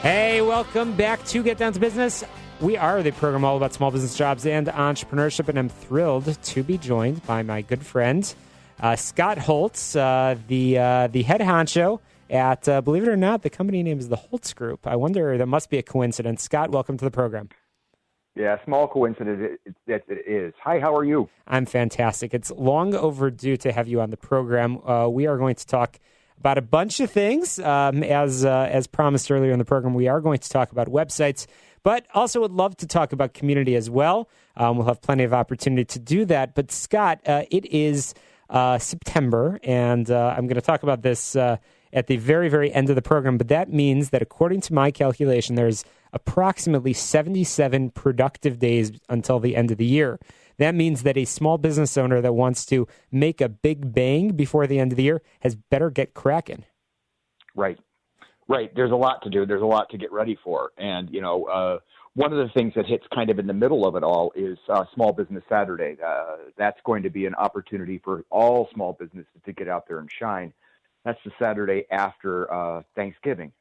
Hey, welcome back to Get Down to Business. We are the program all about small business jobs and entrepreneurship, and I'm thrilled to be joined by my good friend, Scott Holtz, the head honcho at, believe it or not, the company name is the Holtz Group. I wonder, that must be a coincidence. Scott, welcome to the program. Yeah, small coincidence it is. Hi, how are you? I'm fantastic. It's long overdue to have you on the program. We are going to talk about a bunch of things. As promised earlier in the program, we are going to talk about websites, but also would love to talk about community as well. We'll have plenty of opportunity to do that. But Scott, it is September, and I'm going to talk about this at the very, very end of the program. But that means that according to my calculation, there's approximately 77 productive days until the end of the year. That means that a small business owner that wants to make a big bang before the end of the year has better get cracking. Right. There's a lot to do. There's a lot to get ready for. And, one of the things that hits kind of in the middle of it all is Small Business Saturday. That's going to be an opportunity for all small businesses to get out there and shine. That's the Saturday after Thanksgiving,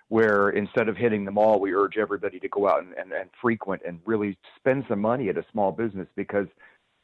where instead of hitting the mall, we urge everybody to go out and frequent and really spend some money at a small business, because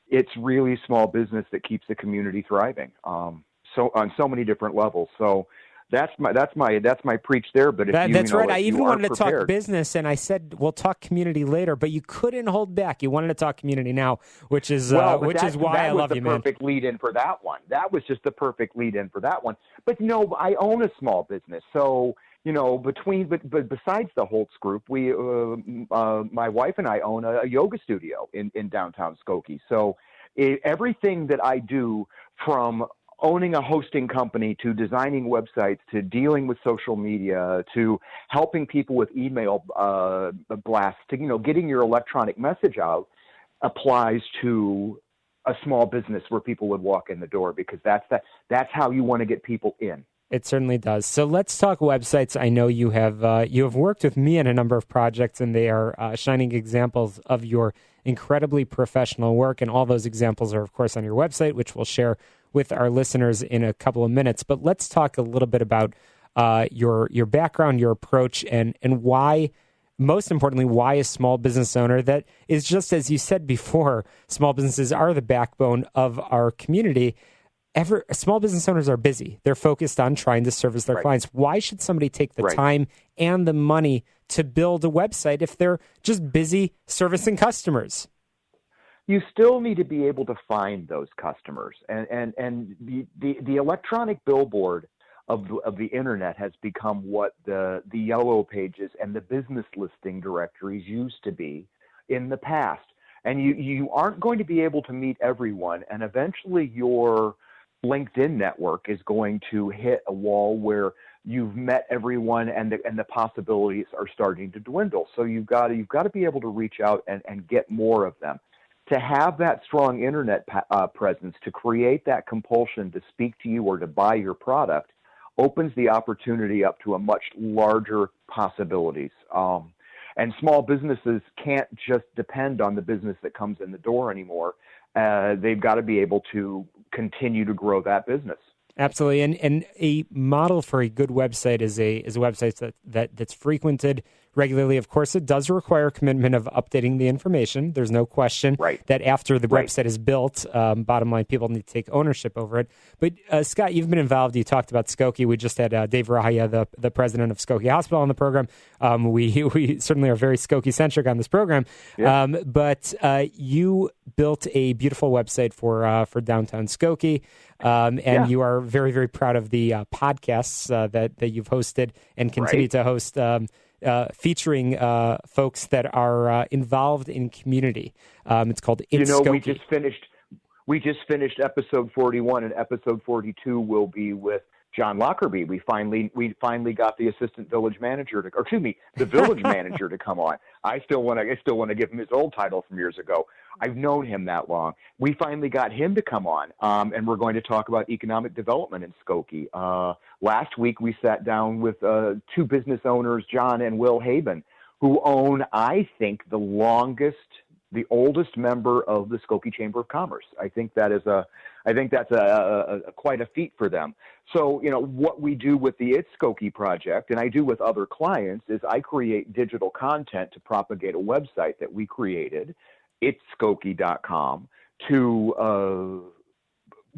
it's really small business that keeps the community thriving. So on so many different levels. So that's my preach there. But that's right. I even wanted to talk business, and I said we'll talk community later, but you couldn't hold back. You wanted to talk community now, which is why I love you, man. That was the perfect lead-in for that one. That was just the perfect lead-in for that one. But I own a small business, so. But besides the Holtz Group, we, my wife and I own a yoga studio in downtown Skokie. So everything that I do, from owning a hosting company to designing websites to dealing with social media to helping people with email blasts to, getting your electronic message out, applies to a small business where people would walk in the door, because that's how you want to get people in. It certainly does. So let's talk websites. I know you have worked with me on a number of projects, and they are shining examples of your incredibly professional work. And all those examples are, of course, on your website, which we'll share with our listeners in a couple of minutes. But let's talk a little bit about your background, your approach, and why, most importantly, why a small business owner that is, just as you said before, small businesses are the backbone of our community. Small business owners are busy. They're focused on trying to service their clients. Why should somebody take the time and the money to build a website if they're just busy servicing customers? You still need to be able to find those customers, and the electronic billboard of the internet has become what the yellow pages and the business listing directories used to be in the past. And you aren't going to be able to meet everyone, and eventually your LinkedIn network is going to hit a wall where you've met everyone, and the possibilities are starting to dwindle. So you've got to be able to reach out and get more of them. To have that strong internet presence, to create that compulsion to speak to you or to buy your product, opens the opportunity up to a much larger possibilities. And small businesses can't just depend on the business that comes in the door anymore. They've got to be able to continue to grow that business. Absolutely. And a model for a good website is a website that's frequented regularly. Of course, it does require commitment of updating the information. There's no question that after the website is built, bottom line, people need to take ownership over it. But Scott, you've been involved. You talked about Skokie. We just had Dave Rahaya, the president of Skokie Hospital, on the program. We certainly are very Skokie-centric on this program. Yeah. But you built a beautiful website for downtown Skokie. You are very, very proud of the podcasts that you've hosted and continue to host, featuring folks that are involved in community. It's called Skokie. We just finished episode 41, and episode 42 will be with John Lockerbie. We finally got the assistant village manager the village manager to come on. I still want to give him his old title from years ago. I've known him that long. We finally got him to come on, and we're going to talk about economic development in Skokie. Last week we sat down with two business owners, John and Will Haben, who own, I think, the longest the oldest member of the Skokie Chamber of Commerce. I think that's quite a feat for them. So, what we do with the It's Skokie project, and I do with other clients, is I create digital content to propagate a website that we created, itsskokie.com, to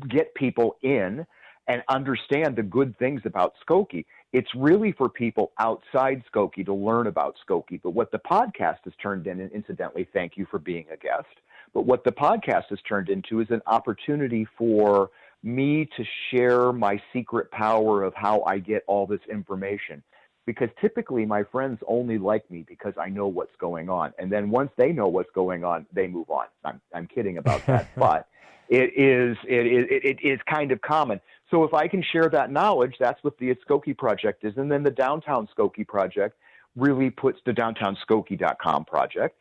get people in and understand the good things about Skokie. It's really for people outside Skokie to learn about Skokie. But what the podcast has turned in, and incidentally, thank you for being a guest, but what the podcast has turned into is an opportunity for me to share my secret power of how I get all this information. Because typically my friends only like me because I know what's going on. And then once they know what's going on, they move on. I'm kidding about that, but it is kind of common. So if I can share that knowledge, that's what the It's Skokie project is. And then the Downtown Skokie project really puts the downtownskokie.com project.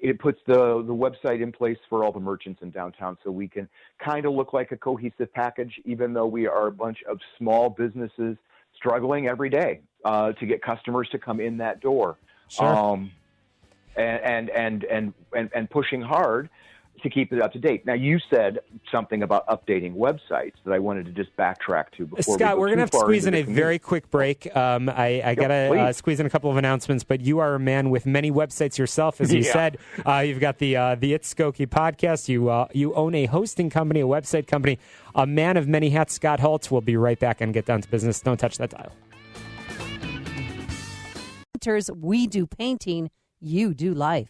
It puts the website in place for all the merchants in downtown so we can kind of look like a cohesive package, even though we are a bunch of small businesses struggling every day to get customers to come in that door. Sure. And pushing hard to keep it up to date. Now, you said something about updating websites that I wanted to just backtrack to before Scott, we're going to have to squeeze in a community. very quick break. I got to squeeze in a couple of announcements, but you are a man with many websites yourself, as you said. You've got the It's Skokie podcast. You own a hosting company, a website company, a man of many hats, Scott Holtz. We'll be right back and get down to business. Don't touch that dial. We do painting, you do life.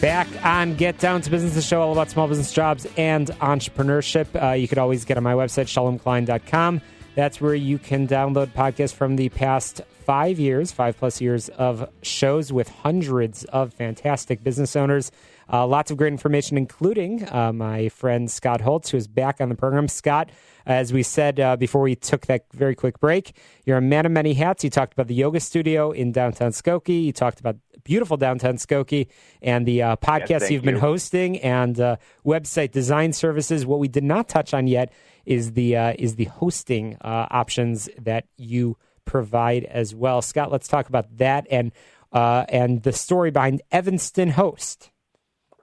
Back on Get Down to Business, the show all about small business jobs and entrepreneurship. You could always get on my website, shalomklein.com. That's where you can download podcasts from the past 5+ years of shows with hundreds of fantastic business owners. Lots of great information, including my friend Scott Holtz, who is back on the program. Scott, as we said before we took that very quick break, you're a man of many hats. You talked about the yoga studio in downtown Skokie. You talked about beautiful downtown Skokie and the podcast you've been hosting and website design services. What we did not touch on yet is the hosting options that you provide as well. Scott, let's talk about that and the story behind Evanston Host.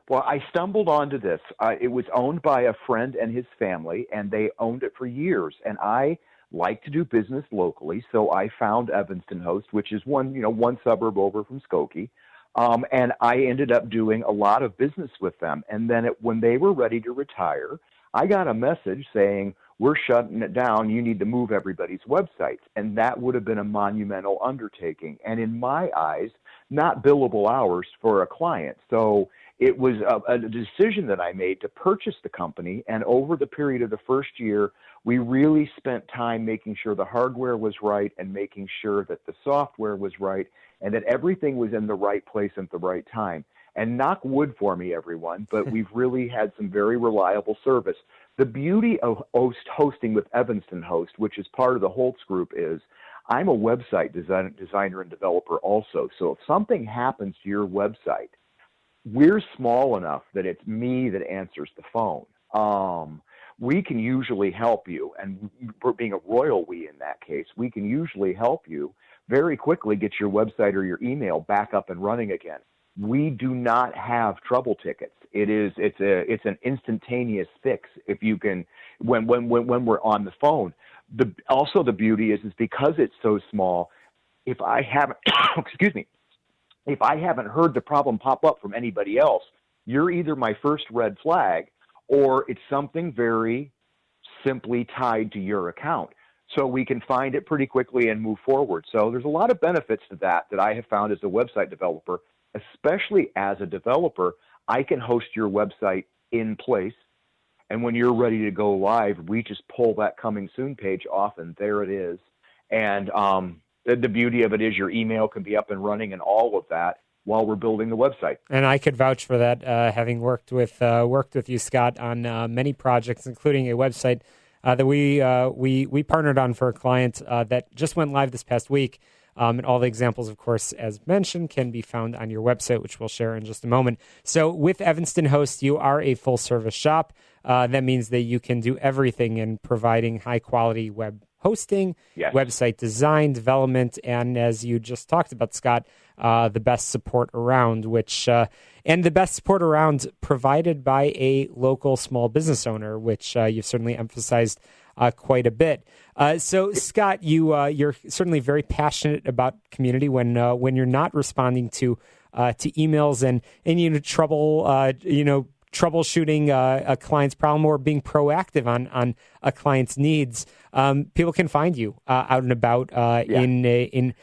Well, I stumbled onto this. It was owned by a friend and his family, and they owned it for years. And I like to do business locally, so I found Evanston Host, which is one suburb over from Skokie. And I ended up doing a lot of business with them. And then when they were ready to retire, I got a message saying, "We're shutting it down. You need to move everybody's websites." And that would have been a monumental undertaking. And in my eyes, not billable hours for a client. So it was a decision that I made to purchase the company. And over the period of the first year, we really spent time making sure the hardware was right and making sure that the software was right and that everything was in the right place at the right time. And knock wood for me, everyone, but we've really had some very reliable service. The beauty of hosting with Evanston Host, which is part of the Holtz Group, is I'm a website designer and developer also. So if something happens to your website, we're small enough that it's me that answers the phone. We can usually help you, and we're being a royal we in that case. We can usually help you very quickly get your website or your email back up and running again. We do not have trouble tickets. It's an instantaneous fix if you can when we're on the phone. Also the beauty is because it's so small, if I haven't if I haven't heard the problem pop up from anybody else, you're either my first red flag or it's something very simply tied to your account. So we can find it pretty quickly and move forward. So there's a lot of benefits to that I have found as a website developer, especially as a developer. I can host your website in place. And when you're ready to go live, we just pull that coming soon page off and there it is. And the beauty of it is your email can be up and running and all of that while we're building the website. And I could vouch for that, having worked with you, Scott, on many projects, including a website that we partnered on for a client that just went live this past week. And all the examples, of course, as mentioned, can be found on your website, which we'll share in just a moment. So with Evanston Host, you are a full-service shop. That means that you can do everything in providing high-quality web hosting, website design, development, and as you just talked about, Scott, the best support around, and the best support around provided by a local small business owner, which you've certainly emphasized quite a bit. So, Scott, you're certainly very passionate about community when you're not responding to emails and troubleshooting a client's problem or being proactive on a client's needs. People can find you out and about in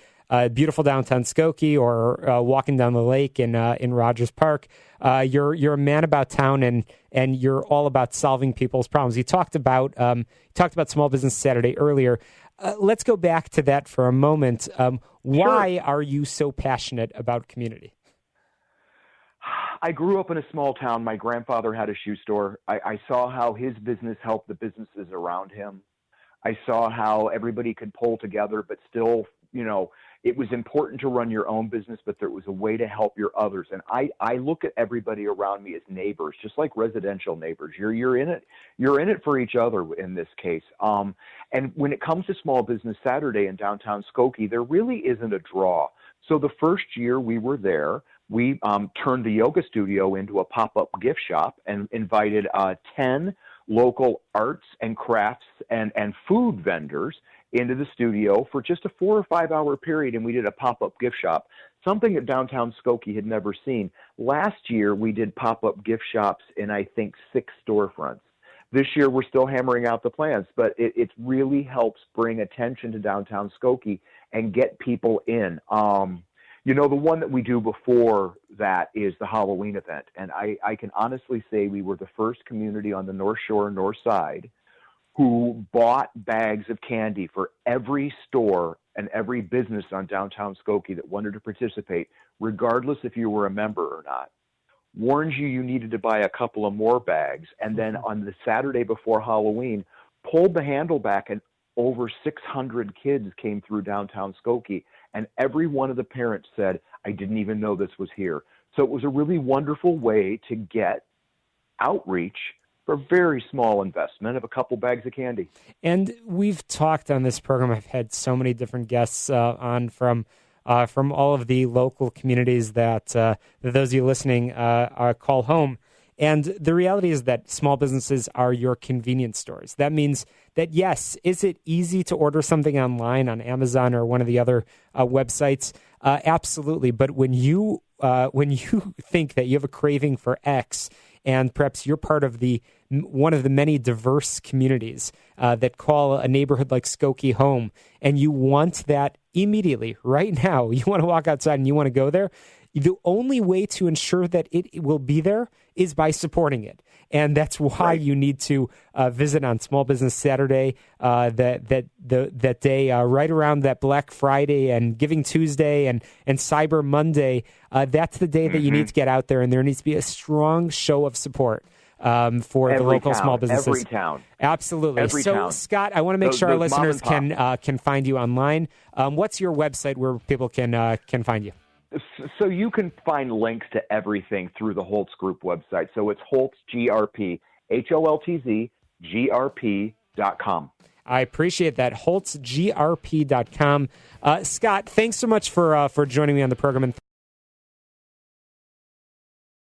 beautiful downtown Skokie or walking down the lake in Rogers Park. You're a man about town, and you're all about solving people's problems. You talked about Small Business Saturday earlier. Let's go back to that for a moment. Why are you so passionate about community? I grew up in a small town. My grandfather had a shoe store. I saw how his business helped the businesses around him. I saw how everybody could pull together, but still, it was important to run your own business, but there was a way to help your others. And I look at everybody around me as neighbors, just like residential neighbors. You're in it for each other in this case. And when it comes to Small Business Saturday in downtown Skokie, there really isn't a draw. So the first year we were there, we turned the yoga studio into a pop-up gift shop and invited 10 local arts and crafts and food vendors into the studio for just a 4 or 5 hour period, and we did a pop-up gift shop, something that downtown Skokie had never seen. Last year, we did pop-up gift shops in, I think, 6 storefronts. This year, we're still hammering out the plans, but it really helps bring attention to downtown Skokie and get people in. The one that we do before that is the Halloween event. And I can honestly say we were the first community on the North Shore, North Side, who bought bags of candy for every store and every business on downtown Skokie that wanted to participate, regardless if you were a member or not. Warned you needed to buy a couple of more bags. And then on the Saturday before Halloween, pulled the handle back, and over 600 kids came through downtown Skokie. And every one of the parents said, I didn't even know this was here. So it was a really wonderful way to get outreach for a very small investment of a couple bags of candy. And we've talked on this program, I've had so many different guests on from all of the local communities that those of you listening call home. And the reality is that small businesses are your convenience stores. That means that, yes, is it easy to order something online on Amazon or one of the other websites? Absolutely. But when you think that you have a craving for X, and perhaps you're part of one of the many diverse communities that call a neighborhood like Skokie home, and you want that immediately, right now, you want to walk outside and you want to go there, the only way to ensure that it will be there is by supporting it. And that's why you need to visit on Small Business Saturday, that day right around that Black Friday and Giving Tuesday and Cyber Monday. That's the day that you need to get out there, and there needs to be a strong show of support for the local small businesses. Every town. Absolutely. Every town. Scott, I want to make sure our listeners can find you online. What's your website where people can find you? So you can find links to everything through the Holtz Group website. So it's Holtz, GRP, HOLTZ, GRP.com. I appreciate that. HoltzGRP.com. Scott, thanks so much for joining me on the program. And